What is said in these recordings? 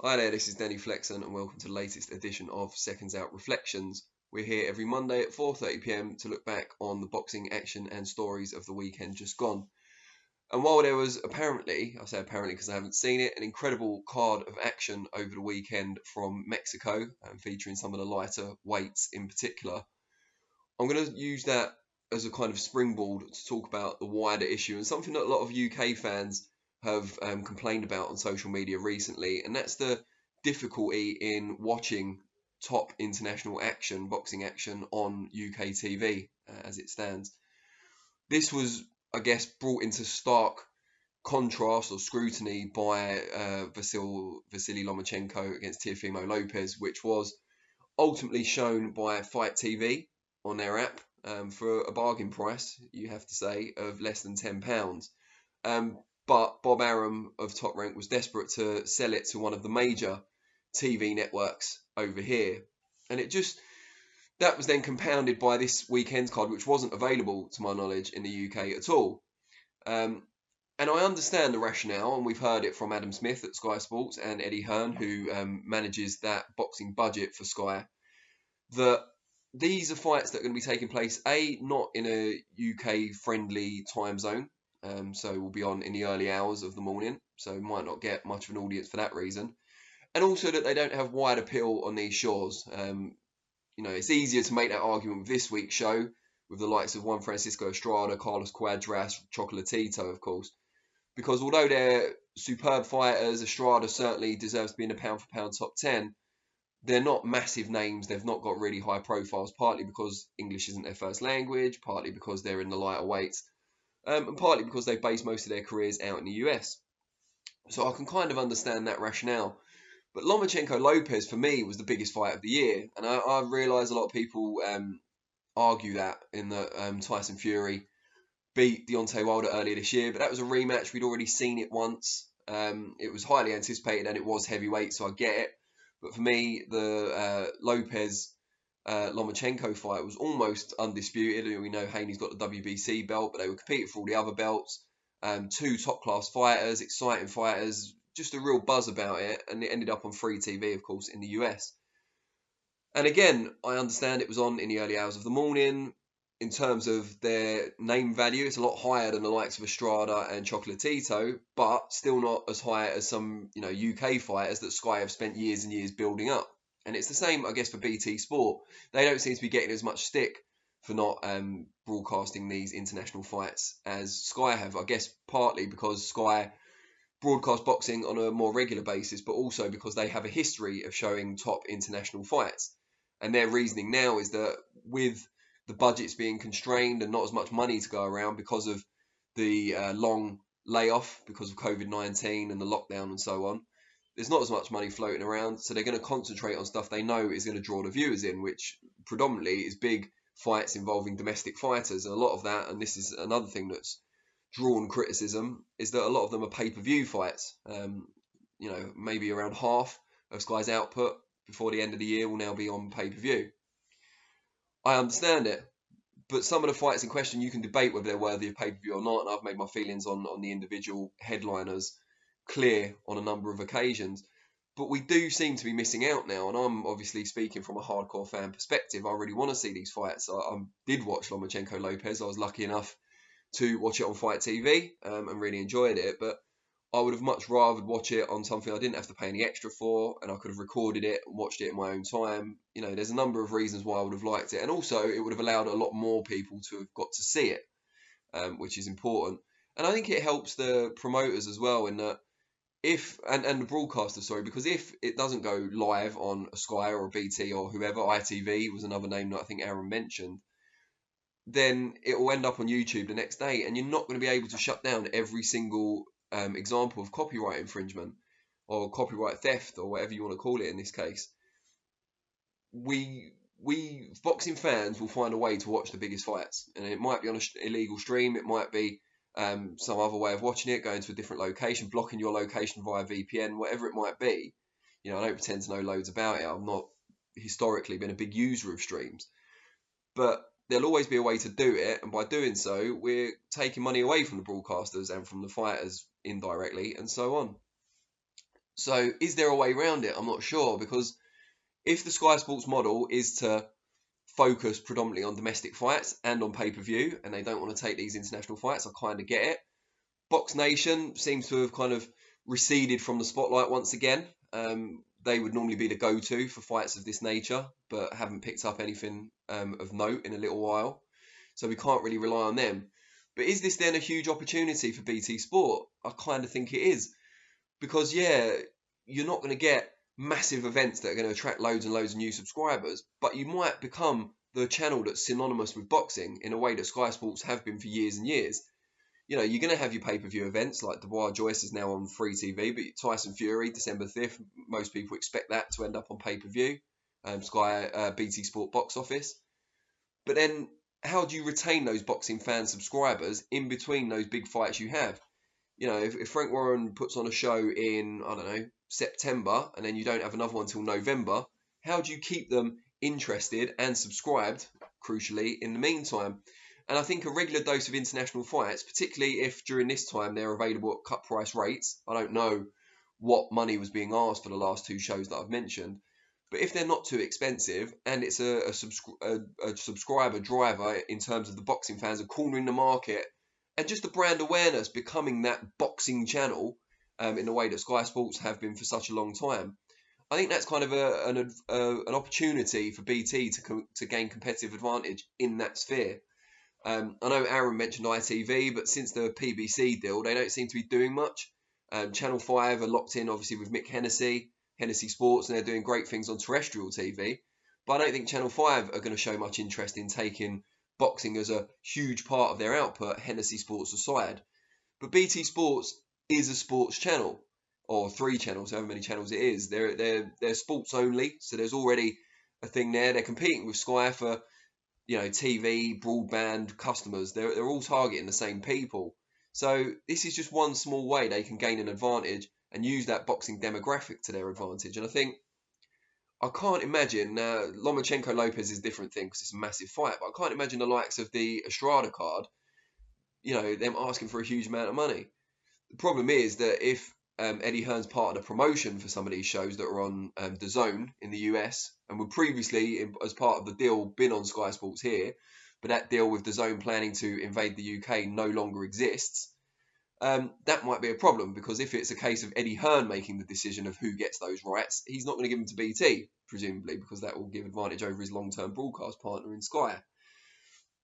Hi there, this is Danny Flexen and welcome to the latest edition of SecondsOut ReFLEXions. We're here every Monday at 4:30 PM to look back on the boxing action and stories of the weekend just gone. And while there was apparently, I say apparently because I haven't seen it, an incredible card of action over the weekend from Mexico, featuring some of the lighter weights in particular, I'm going to use that as a kind of springboard to talk about the wider issue and something that a lot of UK fans have complained about on social media recently, and that's the difficulty in watching top international action, boxing action on UK TV as it stands. This was, I guess, brought into stark contrast or scrutiny by Vasyl Lomachenko against Teofimo Lopez, which was ultimately shown by Fight TV on their app for a bargain price, you have to say, of less than £10. But Bob Arum of Top Rank was desperate to sell it to one of the major TV networks over here. And that was then compounded by this weekend's card, which wasn't available, to my knowledge, in the UK at all. And I understand the rationale, and we've heard it from Adam Smith at Sky Sports and Eddie Hearn, who manages that boxing budget for Sky, that these are fights that are going to be taking place, not in a UK-friendly time zone, so we'll be on in the early hours of the morning, so might not get much of an audience for that reason. And also that they don't have wide appeal on these shores. It's easier to make that argument with this week's show, with the likes of Juan Francisco Estrada, Carlos Cuadras, Chocolatito, of course. Because although they're superb fighters, Estrada certainly deserves to be in the pound-for-pound top 10, they're not massive names. They've not got really high profiles, partly because English isn't their first language, partly because they're in the lighter weights, and partly because they've based most of their careers out in the US. So I can kind of understand that rationale. But Lomachenko Lopez, for me, was the biggest fight of the year. And I realise a lot of people argue that in that Tyson Fury beat Deontay Wilder earlier this year, but that was a rematch. We'd already seen it once. It was highly anticipated and it was heavyweight, so I get it. But for me, the Lopez Lomachenko fight was almost undisputed. We know Haney's got the WBC belt, but they were competing for all the other belts. Two top-class fighters, exciting fighters, just a real buzz about it, and it ended up on free TV, of course, in the US. And again, I understand it was on in the early hours of the morning. In terms of their name value, it's a lot higher than the likes of Estrada and Chocolatito, but still not as high as some UK fighters that Sky have spent years and years building up. And it's the same, I guess, for BT Sport. They don't seem to be getting as much stick for not broadcasting these international fights as Sky have. I guess partly because Sky broadcast boxing on a more regular basis, but also because they have a history of showing top international fights. And their reasoning now is that with the budget's being constrained and not as much money to go around because of the long layoff because of COVID-19 and the lockdown and so on, there's not as much money floating around, so they're going to concentrate on stuff they know is going to draw the viewers in, which predominantly is big fights involving domestic fighters. And a lot of that, and this is another thing that's drawn criticism, is that a lot of them are pay-per-view fights. Maybe around half of Sky's output before the end of the year will now be on pay-per-view. I understand it, but some of the fights in question you can debate whether they're worthy of pay-per-view or not, and I've made my feelings on the individual headliners clear on a number of occasions. But we do seem to be missing out now, and I'm obviously speaking from a hardcore fan perspective. I really want to see these fights. I did watch Lomachenko Lopez. I was lucky enough to watch it on Fight TV and really enjoyed it, but I would have much rather watch it on something I didn't have to pay any extra for, and I could have recorded it and watched it in my own time. There's a number of reasons why I would have liked it, and also it would have allowed a lot more people to have got to see it, which is important. And I think it helps the promoters as well in that and the broadcasters, because if it doesn't go live on a Sky or a BT or whoever, ITV was another name that I think Aaron mentioned, then it will end up on YouTube the next day, and you're not going to be able to shut down every single example of copyright infringement or copyright theft or whatever you want to call it in this case. We boxing fans will find a way to watch the biggest fights, and it might be on an illegal stream, it might be some other way of watching it, going to a different location, blocking your location via VPN, whatever it might be. I don't pretend to know loads about it. I've not historically been a big user of streams, but there'll always be a way to do it, and by doing so, we're taking money away from the broadcasters and from the fighters indirectly, and so on. So is there a way around it? I'm not sure, because if the Sky Sports model is to focus predominantly on domestic fights and on pay-per-view, and they don't want to take these international fights, I kind of get it. Box Nation seems to have kind of receded from the spotlight once again. They would normally be the go-to for fights of this nature, but haven't picked up anything of note in a little while. So we can't really rely on them. But is this then a huge opportunity for BT Sport? I kind of think it is. Because, yeah, you're not going to get massive events that are going to attract loads and loads of new subscribers, but you might become the channel that's synonymous with boxing in a way that Sky Sports have been for years and years. You know, you're going to have your pay-per-view events, like Dubois Joyce is now on free TV, but Tyson Fury, December 5th, most people expect that to end up on pay-per-view, Sky BT Sport box office. But then, how do you retain those boxing fan subscribers in between those big fights you have? You know, if Frank Warren puts on a show in, I don't know, September, and then you don't have another one until November, how do you keep them interested and subscribed, crucially, in the meantime? And I think a regular dose of international fights, particularly if during this time they're available at cut price rates. I don't know what money was being asked for the last two shows that I've mentioned, but if they're not too expensive and it's a subscriber driver in terms of the boxing fans are cornering the market and just the brand awareness becoming that boxing channel in the way that Sky Sports have been for such a long time, I think that's kind of an opportunity for BT to gain competitive advantage in that sphere. I know Aaron mentioned ITV, but since the PBC deal, they don't seem to be doing much. Channel 5 are locked in, obviously, with Mick Hennessy Sports, and they're doing great things on terrestrial TV. But I don't think Channel 5 are going to show much interest in taking boxing as a huge part of their output, Hennessy Sports aside. But BT Sports is a sports channel, or 3 channels, however many channels it is. They're sports only, so there's already a thing there. They're competing with Sky for, you know, TV, broadband customers. They're all targeting the same people. So this is just one small way they can gain an advantage and use that boxing demographic to their advantage. And I think, I can't imagine, Lomachenko Lopez is a different thing because it's a massive fight, but I can't imagine the likes of the Estrada card, you know, them asking for a huge amount of money. The problem is that if Eddie Hearn's part of the promotion for some of these shows that are on DAZN in the US and were previously, as part of the deal, been on Sky Sports here, but that deal with DAZN planning to invade the UK no longer exists, that might be a problem, because if it's a case of Eddie Hearn making the decision of who gets those rights, he's not going to give them to BT, presumably, because that will give advantage over his long-term broadcast partner in Sky.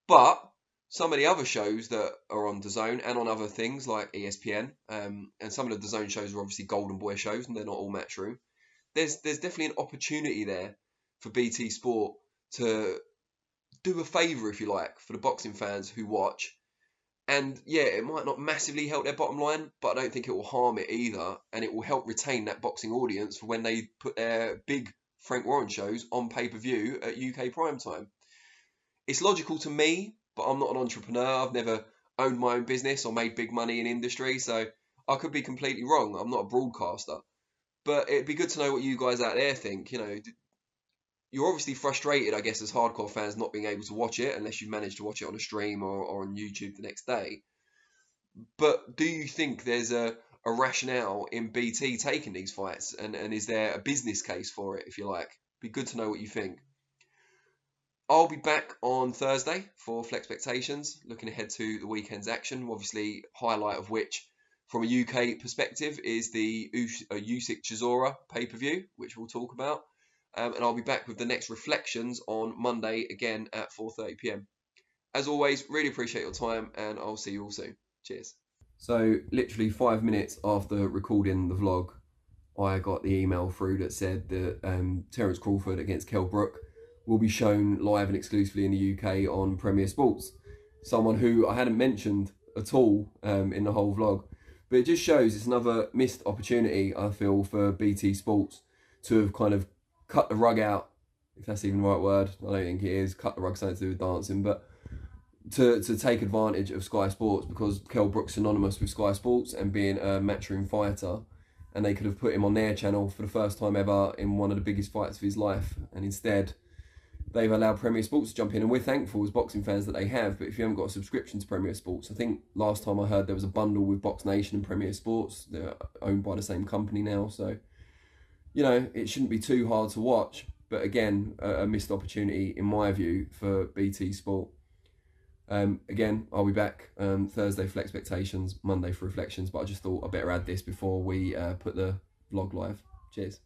But some of the other shows that are on DAZN and on other things like ESPN, and some of the DAZN shows are obviously Golden Boy shows and they're not all Matchroom. There's definitely an opportunity there for BT Sport to do a favour, if you like, for the boxing fans who watch. And yeah, it might not massively help their bottom line, but I don't think it will harm it either. And it will help retain that boxing audience for when they put their big Frank Warren shows on pay-per-view at UK prime time. It's logical to me, but I'm not an entrepreneur. I've never owned my own business or made big money in industry, so I could be completely wrong. I'm not a broadcaster. But it'd be good to know what you guys out there think. You know, you're obviously frustrated, I guess, as hardcore fans not being able to watch it unless you manage to watch it on a stream or on YouTube the next day. But do you think there's a rationale in BT taking these fights? And is there a business case for it, if you like? Be good to know what you think. I'll be back on Thursday for ReFLEXions, looking ahead to the weekend's action. Obviously, highlight of which, from a UK perspective, is the Usyk Chisora pay-per-view, which we'll talk about. And I'll be back with the next ReFLEXions on Monday, again at 4:30 PM. As always, really appreciate your time, and I'll see you all soon. Cheers. So, literally 5 minutes after recording the vlog, I got the email through that said that Terence Crawford against Kell Brook will be shown live and exclusively in the UK on Premier Sports. Someone who I hadn't mentioned at all in the whole vlog. But it just shows it's another missed opportunity, I feel, for BT Sports to have kind of cut the rug out, if that's even the right word. I don't think it is. Cut the rug, something to do with dancing, but to take advantage of Sky Sports, because Kell Brook's synonymous with Sky Sports and being a Matchroom fighter, and they could have put him on their channel for the first time ever in one of the biggest fights of his life, and instead they've allowed Premier Sports to jump in, and we're thankful as boxing fans that they have. But if you haven't got a subscription to Premier Sports, I think last time I heard there was a bundle with Box Nation and Premier Sports. They're owned by the same company now, so it shouldn't be too hard to watch. But again, a missed opportunity in my view for BT Sport. Again, I'll be back Thursday for Flexpectations, Monday for Reflections. But I just thought I better add this before we put the vlog live. Cheers.